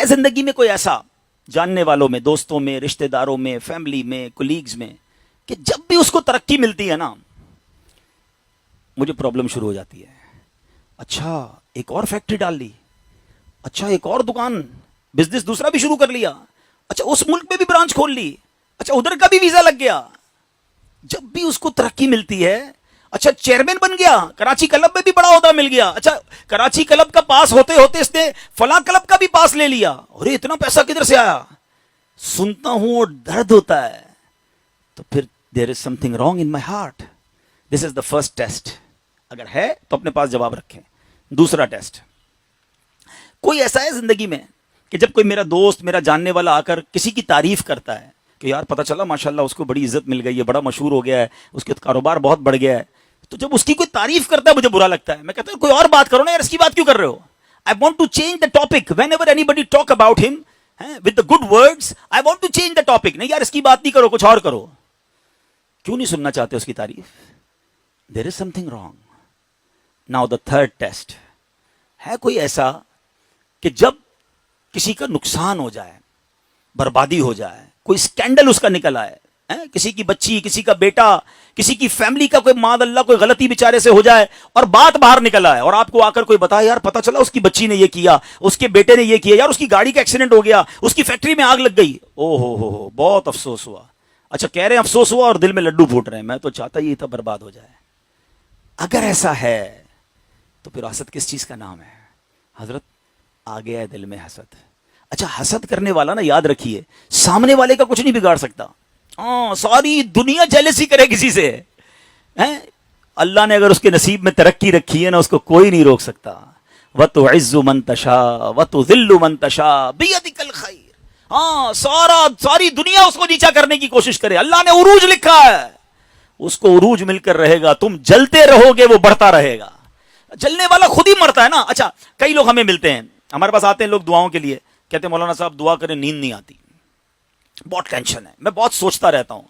زندگی میں کوئی ایسا جاننے والوں میں، دوستوں میں، رشتہ داروں میں، فیملی میں، کولیگز میں، کہ جب بھی اس کو ترقی ملتی ہے نا مجھے پرابلم شروع ہو جاتی ہے. اچھا ایک اور فیکٹری ڈال لی، اچھا ایک اور دکان بزنس دوسرا بھی شروع کر لیا، اچھا اس ملک میں بھی برانچ کھول لی، اچھا ادھر کا بھی ویزا لگ گیا. جب بھی اس کو ترقی ملتی ہے، اچھا چیئرمین بن گیا، کراچی کلب میں بھی بڑا عہدہ مل گیا، اچھا کراچی کلب کا پاس ہوتے ہوتے اس نے فلاں کلب کا بھی پاس لے لیا. ارے اتنا پیسہ کدھر سے آیا؟ سنتا ہوں اور درد ہوتا ہے. تو پھر there is something wrong in my heart. This is the first test. اگر ہے تو اپنے پاس جواب رکھیں. دوسرا ٹیسٹ، کوئی ایسا ہے زندگی میں کہ جب کوئی میرا دوست، میرا جاننے والا آ کر کسی کی تعریف کرتا ہے کہ یار پتہ چلا ماشاءاللہ اس کو بڑی عزت مل گئی ہے، بڑا مشہور ہو گیا ہے، اس کے کاروبار بہت بڑھ گیا ہے، تو جب اس کی کوئی تعریف کرتا ہے مجھے برا لگتا ہے. میں کہتا ہوں کوئی اور بات کرو نا یار، اس کی بات کیوں کر رہے ہو؟ I want to change the topic. Whenever anybody talk about him with the good words, I want to change the topic. نہیں یار اس کی بات نہیں کرو، کچھ اور کرو. کیوں نہیں سننا چاہتے اس کی تعریف؟ There is something wrong. Now the third test. ہے کوئی ایسا کہ جب کسی کا نقصان ہو جائے، بربادی ہو جائے، کوئی سکینڈل اس کا نکل آئے، کسی کی بچی، کسی کا بیٹا، کسی کی فیملی کا کوئی معاذ اللہ کوئی غلطی بیچارے سے ہو جائے اور بات باہر نکل آئے اور آپ کو آ کر کوئی بتائے یار پتہ چلا اس کی بچی نے یہ کیا، اس کے بیٹے نے یہ کیا، یار اس کی گاڑی کا ایکسیڈنٹ ہو گیا، اس کی فیکٹری میں آگ لگ گئی، او ہو بہت افسوس ہوا. اچھا کہہ رہے ہیں افسوس ہوا اور دل میں لڈو پھوٹ رہے ہیں، میں تو چاہتا ہی تھا برباد ہو جائے. اگر ایسا ہے تو پھر حسد کس چیز کا نام ہے؟ حضرت آ گیا ہے دل میں حسد. اچھا حسد کرنے والا نا یاد رکھیے سامنے والے کا کچھ نہیں بگاڑ سکتا. ساری دنیا جیلسی کرے کسی سے، اللہ نے اگر اس کے نصیب میں ترقی رکھی ہے نا اس کو کوئی نہیں روک سکتا. وَتُعِزُّ مَن تَشَاءُ وَتُذِلُّ مَن تَشَاءُ بِيَدِكَ الْخَيْرُ. ساری دنیا اس کو نیچا کرنے کی کوشش کرے، اللہ نے عروج لکھا ہے، اس کو عروج مل کر رہے گا. تم جلتے رہو گے وہ بڑھتا رہے گا. جلنے والا خود ہی مرتا ہے نا. اچھا کئی لوگ ہمیں ملتے ہیں، ہمارے پاس آتے ہیں لوگ دعاؤں کے لیے، کہتے ہیں مولانا صاحب دعا کریں نیند نہیں آتی، بہت ٹینشن ہے، میں بہت سوچتا رہتا ہوں.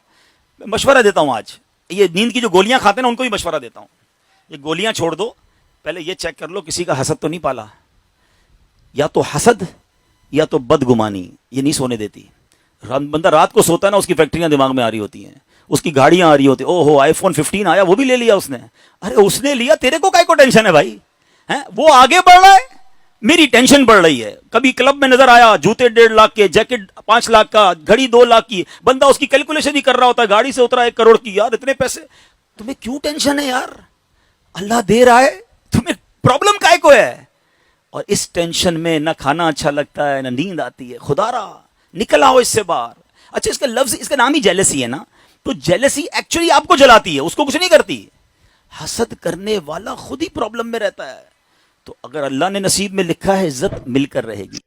میں مشورہ دیتا ہوں، آج یہ نیند کی جو گولیاں کھاتے ہیں نا ان کو بھی مشورہ دیتا ہوں، یہ گولیاں چھوڑ دو، پہلے یہ چیک کر لو کسی کا حسد تو نہیں پالا. یا تو حسد یا تو بدگمانی، یہ نہیں سونے دیتی. بندہ رات کو سوتا ہے نا اس کی فیکٹریاں دماغ میں آ رہی ہوتی ہیں، اس کی گاڑیاں آ رہی ہوتی ہیں، او ہو آئی فون 15 آیا وہ بھی لے لیا اس نے. ارے اس نے لیا، تیرے کو کائے کو ٹینشن ہے بھائی؟ وہ آگے بڑھ رہا ہے، میری ٹینشن بڑھ رہی ہے. کبھی کلب میں نظر آیا جوتے 1.5 لاکھ کے، جیکٹ 5 لاکھ کا، گھڑی 2 لاکھ کی، بندہ اس کی کیلکولیشن ہی کر رہا ہوتا ہے، گاڑی سے اترا 1 کروڑ کی، یار اتنے پیسے، تمہیں کیوں ٹینشن ہے یار؟ اللہ دے رہا ہے، تمہیں پرابلم کائے کو ہے؟ اور اس ٹینشن میں نہ کھانا اچھا لگتا ہے نہ نیند آتی ہے. خدا را نکل آؤ اس سے باہر. اچھا اس کا لفظ، اس کا نام ہی جیلسی ہے نا، تو جیلسی ایکچولی آپ کو جلاتی ہے، اس کو کچھ نہیں کرتی. حسد کرنے والا خود ہی پرابلم میں رہتا ہے. تو اگر اللہ نے نصیب میں لکھا ہے عزت مل کر رہے گی.